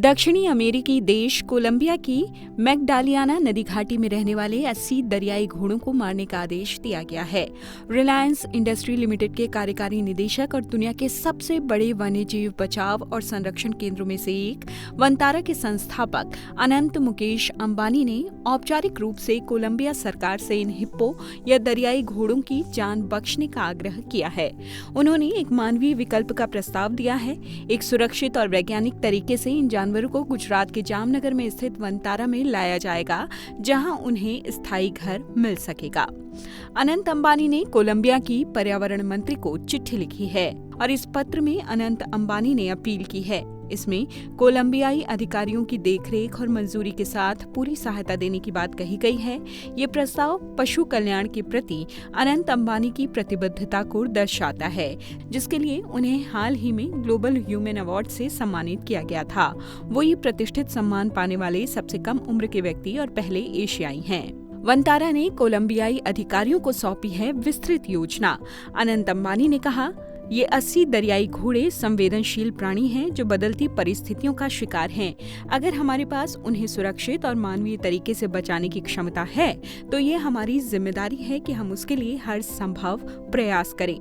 दक्षिणी अमेरिकी देश कोलंबिया की मैग्डालियाना नदी घाटी में रहने वाले 80 दरियाई घोड़ों को मारने का आदेश दिया गया है। रिलायंस इंडस्ट्री लिमिटेड के कार्यकारी निदेशक और दुनिया के सबसे बड़े वन्यजीव बचाव और संरक्षण केंद्रों में से एक वनतारा के संस्थापक अनंत मुकेश अंबानी ने औपचारिक रूप से कोलंबिया सरकार से इन हिप्पो या दरियाई घोड़ों की जान बख्शने का आग्रह किया है। उन्होंने एक मानवीय विकल्प का प्रस्ताव दिया है। एक सुरक्षित और वैज्ञानिक तरीके से इन जानवरों को गुजरात के जामनगर में स्थित वनतारा में लाया जाएगा, जहां उन्हें स्थायी घर मिल सकेगा। अनंत अंबानी ने कोलंबिया की पर्यावरण मंत्री को चिट्ठी लिखी है और इस पत्र में अनंत अंबानी ने अपील की है। इसमें कोलंबियाई अधिकारियों की देखरेख और मंजूरी के साथ पूरी सहायता देने की बात कही गई है। ये प्रस्ताव पशु कल्याण के प्रति अनंत अंबानी की प्रतिबद्धता को दर्शाता है, जिसके लिए उन्हें हाल ही में ग्लोबल ह्यूमन अवार्ड से सम्मानित किया गया था। वो ये प्रतिष्ठित सम्मान पाने वाले सबसे कम उम्र के व्यक्ति और पहले एशियाई हैं। वनतारा ने कोलंबियाई अधिकारियों को सौंपी है विस्तृत योजना। अनंत अंबानी ने कहा, ये 80 दरियाई घोड़े संवेदनशील प्राणी हैं जो बदलती परिस्थितियों का शिकार हैं। अगर हमारे पास उन्हें सुरक्षित और मानवीय तरीके से बचाने की क्षमता है, तो ये हमारी जिम्मेदारी है कि हम उसके लिए हर संभव प्रयास करें।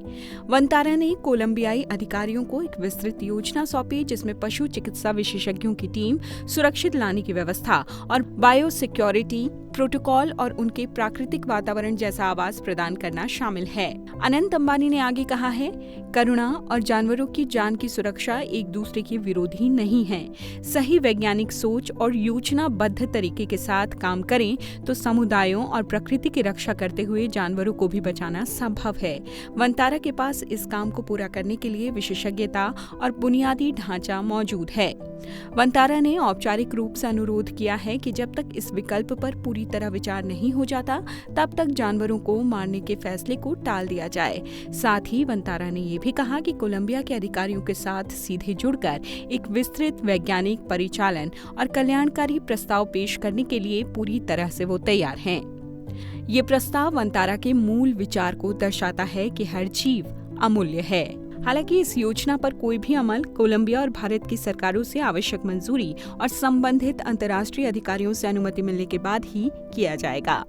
वनतारा ने कोलंबियाई अधिकारियों को एक विस्तृत योजना सौंपी, जिसमें पशु चिकित्सा विशेषज्ञों की टीम, सुरक्षित लाने की व्यवस्था और बायोसिक्योरिटी प्रोटोकॉल और उनके प्राकृतिक वातावरण जैसा आवास प्रदान करना शामिल है। अनंत अंबानी ने आगे कहा है, करुणा और जानवरों की जान की सुरक्षा एक दूसरे के विरोधी नहीं है। सही वैज्ञानिक सोच और योजनाबद्ध तरीके के साथ काम करें तो समुदायों और प्रकृति की रक्षा करते हुए जानवरों को भी बचाना संभव है। वनतारा के पास इस काम को पूरा करने के लिए विशेषज्ञता और बुनियादी ढांचा मौजूद है। वनतारा ने औपचारिक रूप से अनुरोध किया है कि जब तक इस विकल्प पर पूरी तरह विचार नहीं हो जाता, तब तक जानवरों को मारने के फैसले को टाल दिया जाए। साथ ही वनतारा ने ये भी कहा कि कोलंबिया के अधिकारियों के साथ सीधे जुड़कर एक विस्तृत वैज्ञानिक परिचालन और कल्याणकारी प्रस्ताव पेश करने के लिए पूरी तरह से वो तैयार हैं। ये प्रस्ताव वनतारा के मूल विचार को दर्शाता है कि हर जीव अमूल्य है। हालांकि इस योजना पर कोई भी अमल कोलंबिया और भारत की सरकारों से आवश्यक मंजूरी और संबंधित अंतर्राष्ट्रीय अधिकारियों से अनुमति मिलने के बाद ही किया जाएगा।